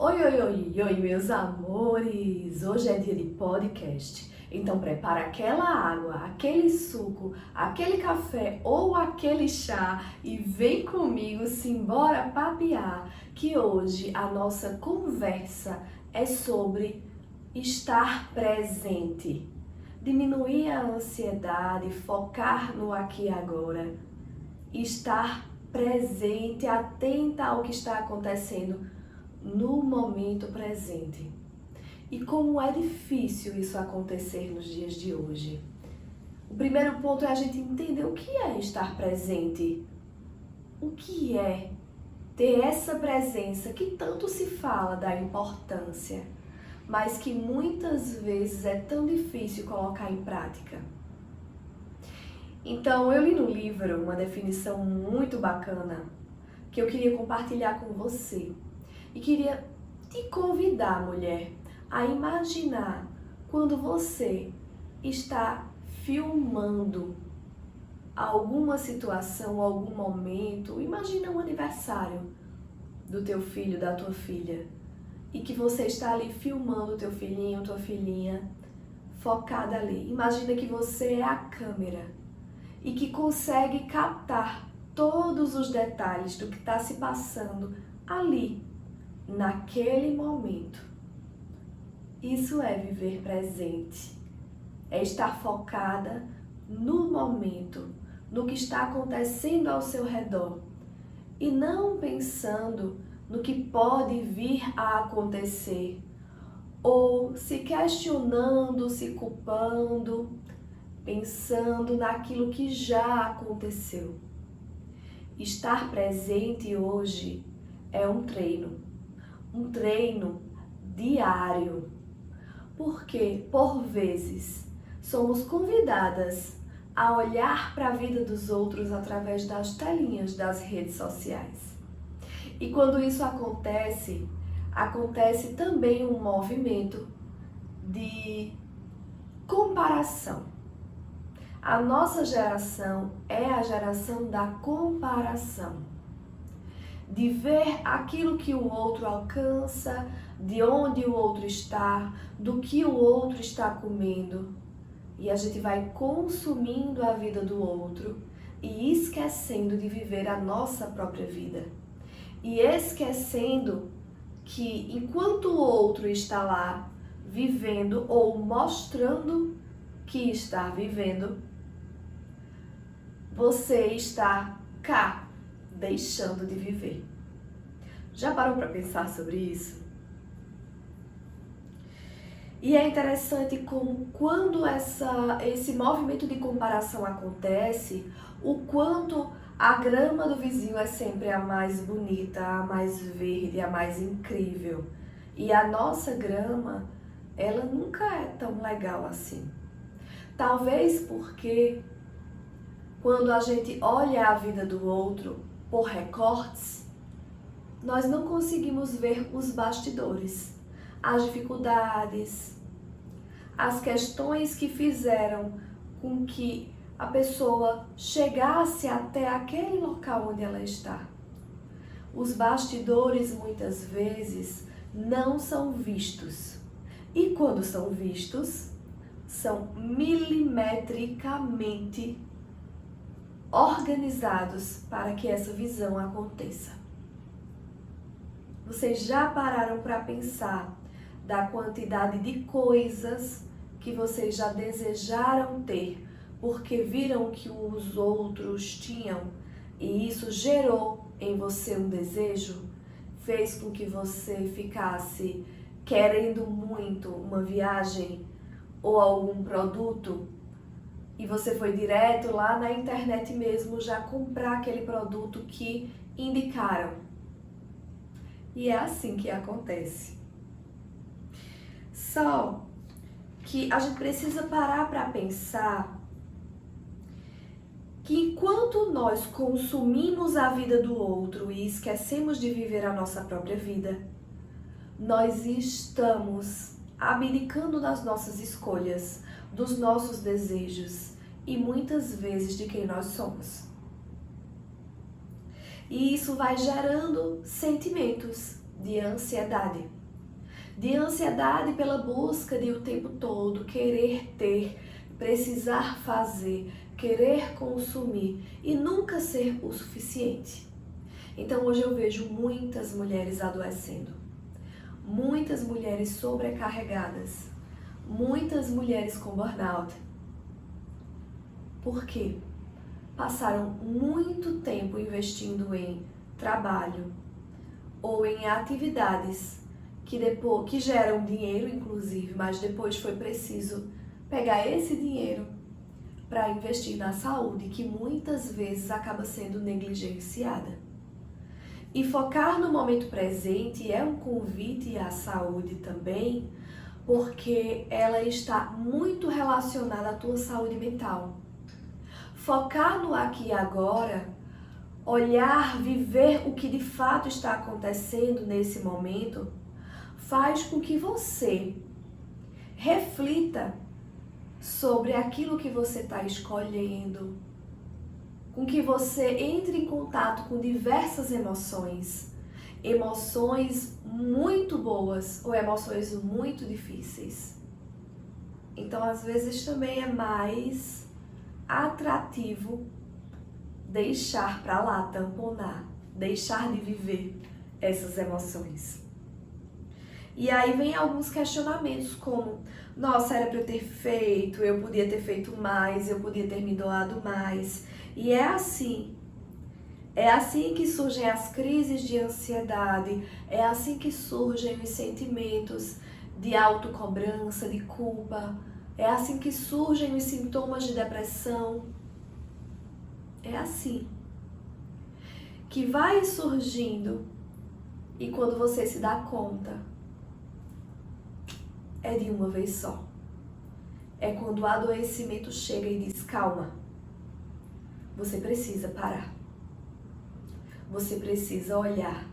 Oi, oi, oi, oi, meus amores! Hoje é dia de podcast, então prepara aquela água, aquele suco, aquele café ou aquele chá e vem comigo simbora papear, que hoje a nossa conversa é sobre estar presente, diminuir a ansiedade, focar no aqui e agora, estar presente, atenta ao que está acontecendo no momento presente. E como é difícil isso acontecer nos dias de hoje. O primeiro ponto é a gente entender o que é estar presente. O que é ter essa presença que tanto se fala da importância, mas que muitas vezes é tão difícil colocar em prática. Então, eu li no livro uma definição muito bacana que eu queria compartilhar com você. E queria te convidar, mulher, a imaginar quando você está filmando alguma situação, algum momento. Imagina um aniversário do teu filho, da tua filha, e que você está ali filmando o teu filhinho, tua filhinha, focada ali. Imagina que você é a câmera e que consegue captar todos os detalhes do que está se passando ali, naquele momento. Isso é viver presente, é estar focada no momento, no que está acontecendo ao seu redor e não pensando no que pode vir a acontecer ou se questionando, se culpando, pensando naquilo que já aconteceu. Estar presente hoje é um treino diário, porque por vezes somos convidadas a olhar para a vida dos outros através das telinhas das redes sociais. E quando isso acontece também um movimento de comparação. A nossa geração é a geração da comparação. De ver aquilo que o outro alcança, de onde o outro está, do que o outro está comendo. E a gente vai consumindo a vida do outro e esquecendo de viver a nossa própria vida. E esquecendo que enquanto o outro está lá vivendo ou mostrando que está vivendo, você está cá, deixando de viver. Já parou para pensar sobre isso? E é interessante como quando esse movimento de comparação acontece, o quanto a grama do vizinho é sempre a mais bonita, a mais verde, a mais incrível. E a nossa grama, ela nunca é tão legal assim. Talvez porque quando a gente olha a vida do outro por recortes, nós não conseguimos ver os bastidores, as dificuldades, as questões que fizeram com que a pessoa chegasse até aquele local onde ela está. Os bastidores muitas vezes não são vistos. E quando são vistos, são milimetricamente organizados para que essa visão aconteça. Vocês já pararam para pensar da quantidade de coisas que vocês já desejaram ter porque viram que os outros tinham e isso gerou em você um desejo? Fez com que você ficasse querendo muito uma viagem ou algum produto? E você foi direto lá na internet mesmo já comprar aquele produto que indicaram. E é assim que acontece. Só que a gente precisa parar para pensar que enquanto nós consumimos a vida do outro e esquecemos de viver a nossa própria vida, nós estamos abdicando das nossas escolhas, dos nossos desejos e muitas vezes de quem nós somos. E isso vai gerando sentimentos de ansiedade. De ansiedade pela busca de o tempo todo querer ter, precisar fazer, querer consumir e nunca ser o suficiente. Então hoje eu vejo muitas mulheres adoecendo, muitas mulheres sobrecarregadas, muitas mulheres com burnout. Por quê? Passaram muito tempo investindo em trabalho ou em atividades que geram dinheiro, inclusive, mas depois foi preciso pegar esse dinheiro para investir na saúde, que muitas vezes acaba sendo negligenciada. E focar no momento presente é um convite à saúde também, porque ela está muito relacionada à tua saúde mental. Focar no aqui e agora, olhar, viver o que de fato está acontecendo nesse momento, faz com que você reflita sobre aquilo que você está escolhendo, com que você entre em contato com diversas emoções, emoções muito boas ou emoções muito difíceis. Então, às vezes também é mais atrativo deixar pra lá, tamponar, deixar de viver essas emoções. E aí vem alguns questionamentos como: nossa, era para eu ter feito, eu podia ter feito mais, eu podia ter me doado mais. E é assim que surgem as crises de ansiedade, é assim que surgem os sentimentos de autocobrança, de culpa, é assim que surgem os sintomas de depressão. É assim que vai surgindo, e quando você se dá conta, é de uma vez só. É quando o adoecimento chega e diz: calma, você precisa parar. Você precisa olhar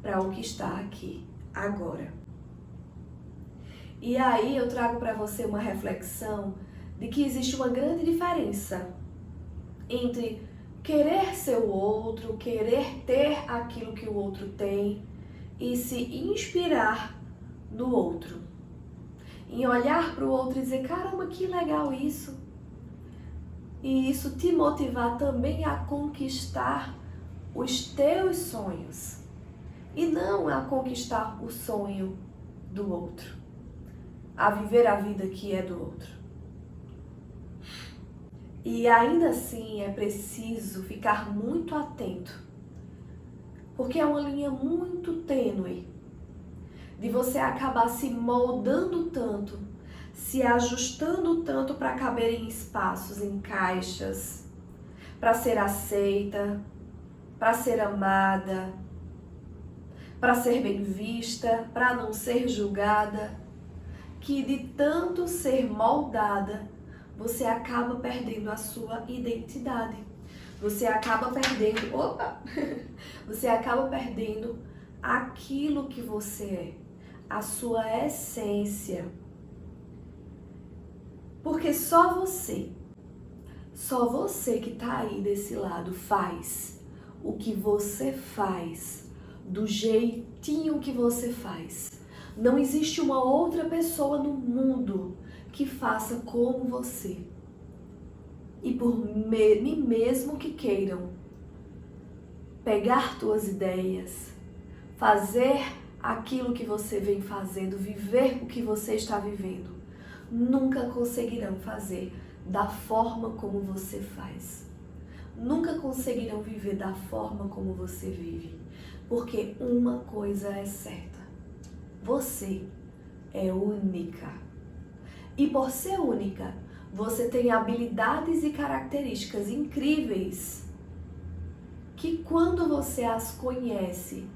para o que está aqui, agora. E aí eu trago para você uma reflexão de que existe uma grande diferença entre querer ser o outro, querer ter aquilo que o outro tem e se inspirar no outro. Em olhar para o outro e dizer: caramba, que legal isso. E isso te motivar também a conquistar os teus sonhos. E não a conquistar o sonho do outro. A viver a vida que é do outro. E ainda assim é preciso ficar muito atento. Porque é uma linha muito tênue de você acabar se moldando tanto, se ajustando tanto para caber em espaços, em caixas, para ser aceita, para ser amada, para ser bem vista, para não ser julgada, que de tanto ser moldada, você acaba perdendo a sua identidade. Você acaba perdendo, você acaba perdendo aquilo que você é, a sua essência. Porque só você que tá aí desse lado faz o que você faz, do jeitinho que você faz. Não existe uma outra pessoa no mundo que faça como você. E por mesmo que queiram pegar tuas ideias, fazer aquilo que você vem fazendo, viver o que você está vivendo, nunca conseguirão fazer da forma como você faz. Nunca conseguirão viver da forma como você vive. Porque uma coisa é certa: você é única. E por ser única, você tem habilidades e características incríveis que, quando você as conhece,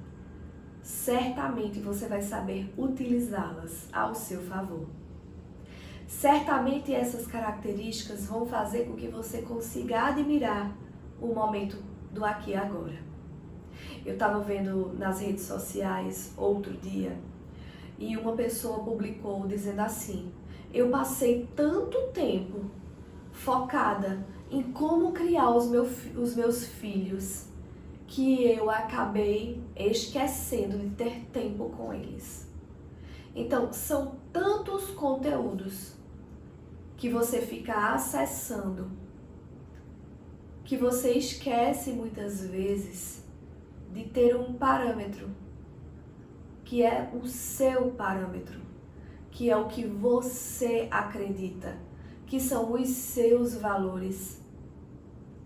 certamente você vai saber utilizá-las ao seu favor. Certamente essas características vão fazer com que você consiga admirar o momento do aqui e agora. Eu estava vendo nas redes sociais outro dia e uma pessoa publicou dizendo assim: eu passei tanto tempo focada em como criar os meus filhos que eu acabei esquecendo de ter tempo com eles. Então, são tantos conteúdos que você fica acessando que você esquece muitas vezes de ter um parâmetro, que é o seu parâmetro, que é o que você acredita, que são os seus valores,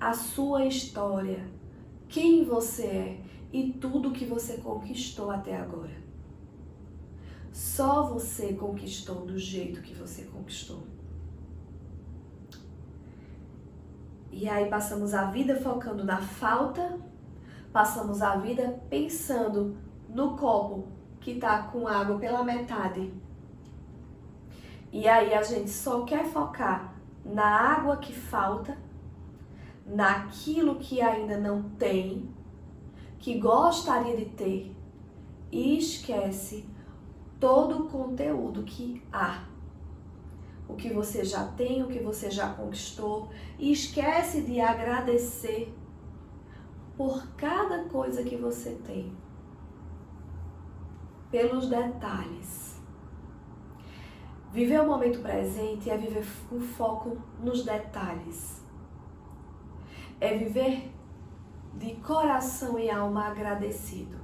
a sua história, quem você é e tudo que você conquistou até agora. Só você conquistou do jeito que você conquistou. E aí passamos a vida focando na falta, passamos a vida pensando no copo que tá com água pela metade. E aí a gente só quer focar na água que falta, naquilo que ainda não tem, que gostaria de ter, e esquece todo o conteúdo que há. O que você já tem, o que você já conquistou, e esquece de agradecer por cada coisa que você tem, pelos detalhes. Viver o momento presente é viver com foco nos detalhes. É viver de coração e alma agradecido.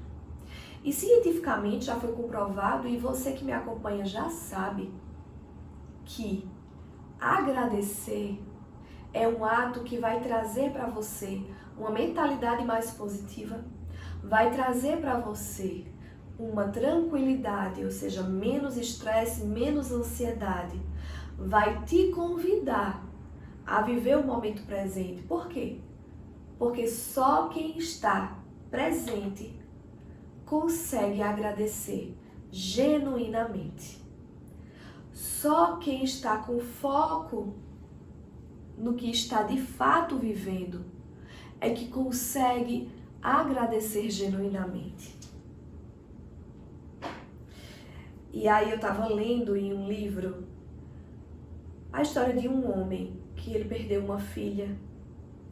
E cientificamente já foi comprovado, e você que me acompanha já sabe, que agradecer é um ato que vai trazer para você uma mentalidade mais positiva, vai trazer para você uma tranquilidade, ou seja, menos estresse, menos ansiedade, vai te convidar a viver o momento presente. Por quê? Porque só quem está presente consegue agradecer genuinamente. Só quem está com foco no que está de fato vivendo é que consegue agradecer genuinamente. E aí eu estava lendo em um livro a história de um homem que ele perdeu uma filha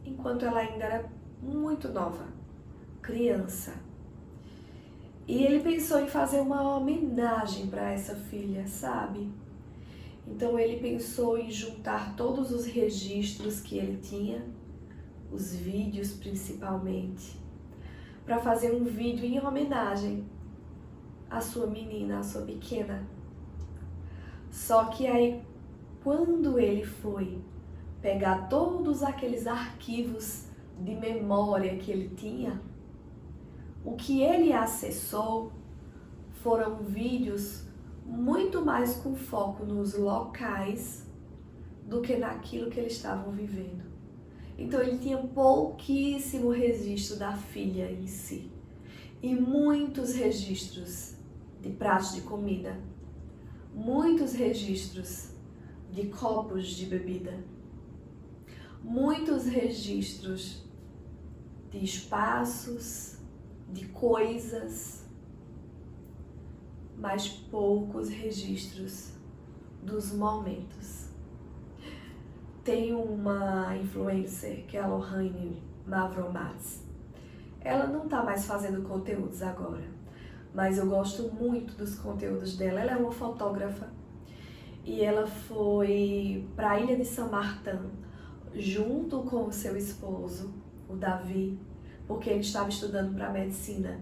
enquanto ela ainda era muito nova, criança. E ele pensou em fazer uma homenagem para essa filha, sabe? Então ele pensou em juntar todos os registros que ele tinha, os vídeos principalmente, para fazer um vídeo em homenagem à sua menina, à sua pequena. Só que aí, quando ele foi pegar todos aqueles arquivos de memória que ele tinha, o que ele acessou foram vídeos muito mais com foco nos locais do que naquilo que eles estavam vivendo. Então ele tinha pouquíssimo registro da filha em si e muitos registros de pratos de comida, muitos registros de copos de bebida, muitos registros de espaços, de coisas, mas poucos registros dos momentos. Tem uma influencer que é a Lohane Mavromatis. Ela não tá mais fazendo conteúdos agora, mas eu gosto muito dos conteúdos dela. Ela é uma fotógrafa e ela foi para a ilha de São Martin junto com o seu esposo, o Davi, porque ele estava estudando para medicina.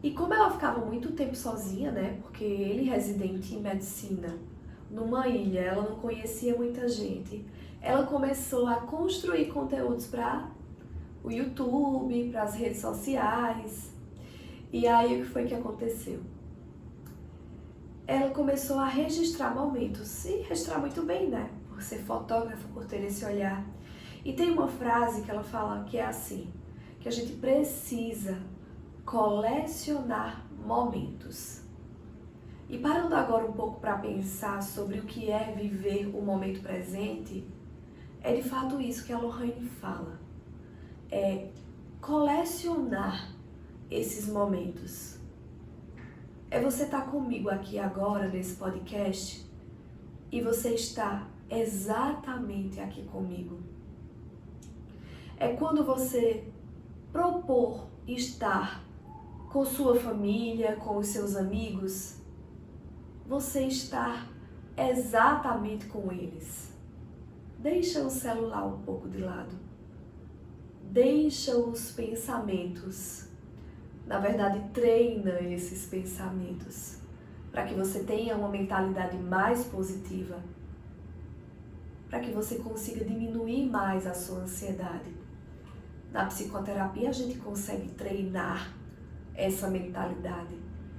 E como ela ficava muito tempo sozinha, né, porque ele residente em medicina, numa ilha, ela não conhecia muita gente, ela começou a construir conteúdos para o YouTube, para as redes sociais. E aí o que foi que aconteceu? Ela começou a registrar momentos, e registrar muito bem, né, por ser fotógrafa, por ter esse olhar. E tem uma frase que ela fala que é assim, que a gente precisa colecionar momentos. E parando agora um pouco para pensar sobre o que é viver o momento presente, é de fato isso que a Lohane fala. É colecionar esses momentos. É você estar comigo aqui agora nesse podcast e você está exatamente aqui comigo. É quando você propor estar com sua família, com os seus amigos, você estar exatamente com eles. Deixa o celular um pouco de lado. Deixa os pensamentos. Na verdade, treina esses pensamentos para que você tenha uma mentalidade mais positiva, para que você consiga diminuir mais a sua ansiedade. Na psicoterapia, a gente consegue treinar essa mentalidade,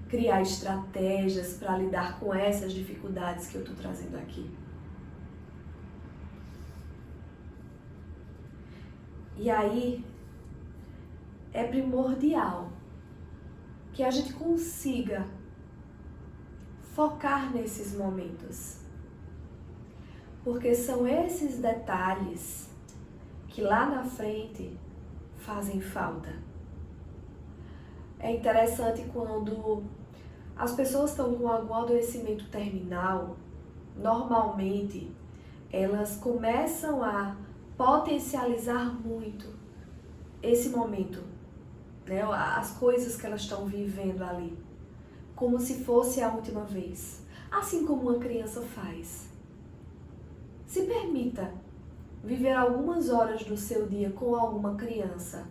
criar estratégias para lidar com essas dificuldades que eu estou trazendo aqui. E aí, é primordial que a gente consiga focar nesses momentos. Porque são esses detalhes que lá na frente fazem falta. É interessante quando as pessoas estão com algum adoecimento terminal, normalmente elas começam a potencializar muito esse momento, né? As coisas que elas estão vivendo ali, como se fosse a última vez, assim como uma criança faz. Se permita viver algumas horas do seu dia com alguma criança,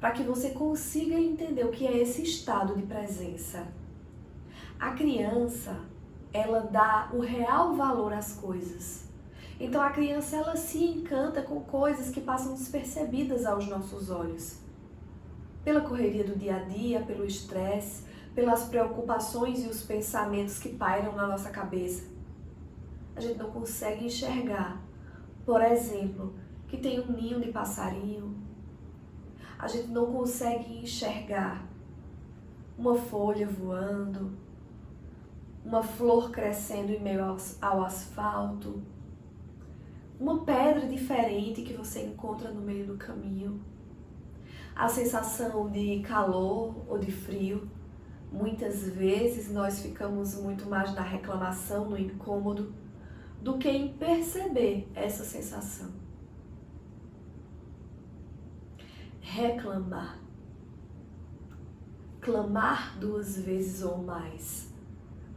para que você consiga entender o que é esse estado de presença. A criança, ela dá o real valor às coisas. Então a criança, ela se encanta com coisas que passam despercebidas aos nossos olhos. Pela correria do dia a dia, pelo estresse, pelas preocupações e os pensamentos que pairam na nossa cabeça. A gente não consegue enxergar, por exemplo, que tem um ninho de passarinho. A gente não consegue enxergar uma folha voando, uma flor crescendo em meio ao asfalto, uma pedra diferente que você encontra no meio do caminho, a sensação de calor ou de frio. Muitas vezes nós ficamos muito mais na reclamação, no incômodo, do que em perceber essa sensação. Reclamar. Clamar 2 vezes ou mais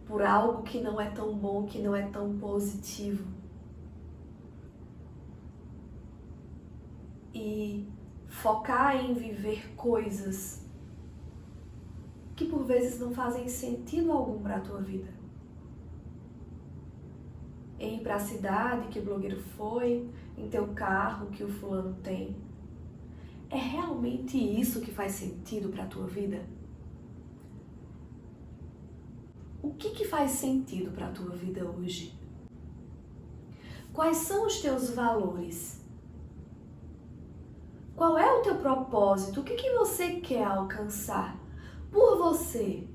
por algo que não é tão bom, que não é tão positivo. E focar em viver coisas que por vezes não fazem sentido algum para a tua vida. Em ir para a cidade que o blogueiro foi, em ter o carro que o fulano tem. É realmente isso que faz sentido para a tua vida? O que faz sentido para a tua vida hoje? Quais são os teus valores? Qual é o teu propósito? O que você quer alcançar por você?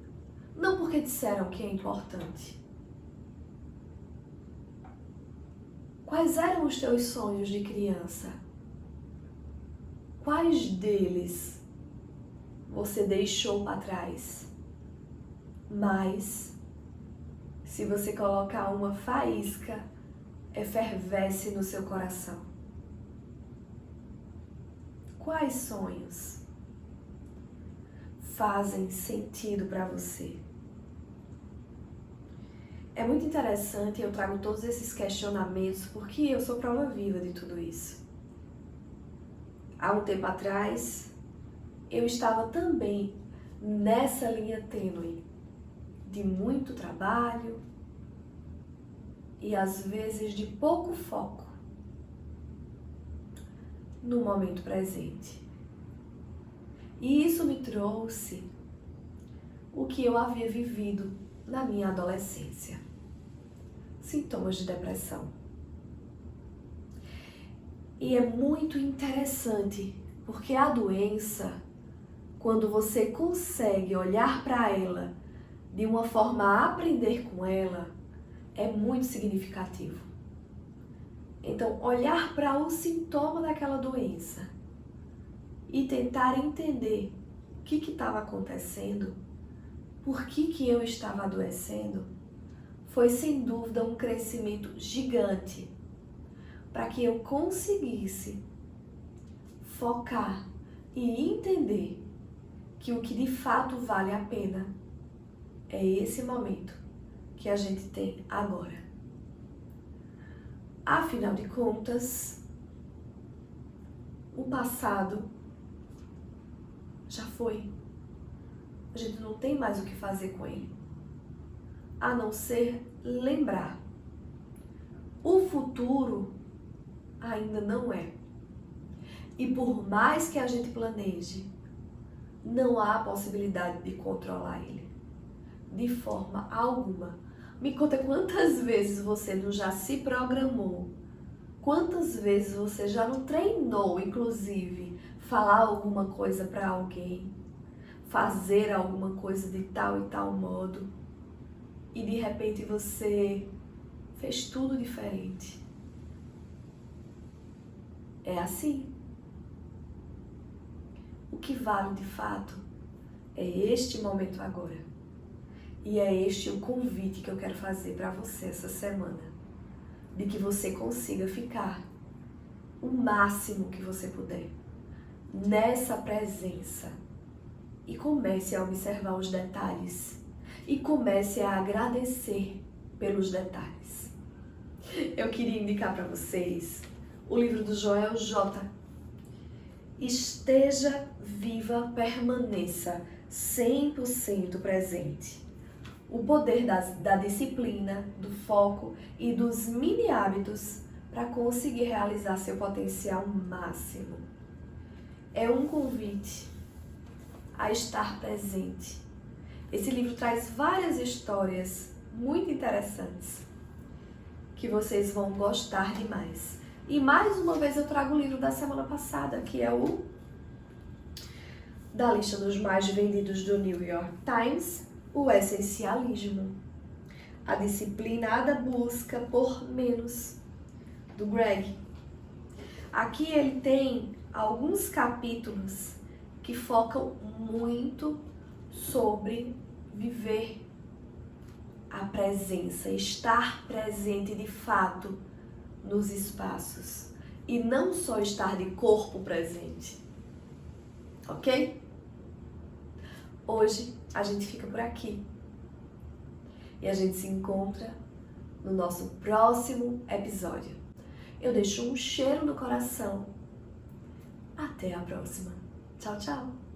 Não porque disseram que é importante. Quais eram os teus sonhos de criança? Quais deles você deixou para trás? Mas, se você colocar uma faísca, efervesce no seu coração. Quais sonhos fazem sentido para você? É muito interessante, eu trago todos esses questionamentos porque eu sou prova viva de tudo isso. Há um tempo atrás, eu estava também nessa linha tênue de muito trabalho e às vezes de pouco foco no momento presente. E isso me trouxe o que eu havia vivido na minha adolescência. Sintomas de depressão. E é muito interessante, porque a doença, quando você consegue olhar para ela de uma forma a aprender com ela, é muito significativo. Então, olhar para o sintoma daquela doença e tentar entender o que estava acontecendo, por que eu estava adoecendo, foi sem dúvida um crescimento gigante para que eu conseguisse focar e entender que o que de fato vale a pena é esse momento que a gente tem agora. Afinal de contas, o passado já foi. A gente não tem mais o que fazer com ele, a não ser lembrar. O futuro ainda não é. E por mais que a gente planeje, não há possibilidade de controlar ele, de forma alguma. Me conta quantas vezes você não já se programou, quantas vezes você já não treinou, inclusive, falar alguma coisa para alguém, fazer alguma coisa de tal e tal modo, e de repente você fez tudo diferente. É assim. O que vale de fato é este momento agora. E é este o convite que eu quero fazer para você essa semana. De que você consiga ficar o máximo que você puder nessa presença. E comece a observar os detalhes. E comece a agradecer pelos detalhes. Eu queria indicar para vocês o livro do Joel J. Esteja viva, permaneça 100% presente. O poder da disciplina, do foco e dos mini hábitos para conseguir realizar seu potencial máximo. É um convite a estar presente. Esse livro traz várias histórias muito interessantes que vocês vão gostar demais. E mais uma vez eu trago o livro da semana passada, que é o da lista dos mais vendidos do New York Times, o Essencialismo. A disciplinada busca por menos, do Greg. Aqui ele tem alguns capítulos que focam muito sobre viver a presença, estar presente de fato nos espaços e não só estar de corpo presente, ok? Hoje a gente fica por aqui e a gente se encontra no nosso próximo episódio. Eu deixo um cheiro no coração. Até a próxima. Tchau, tchau!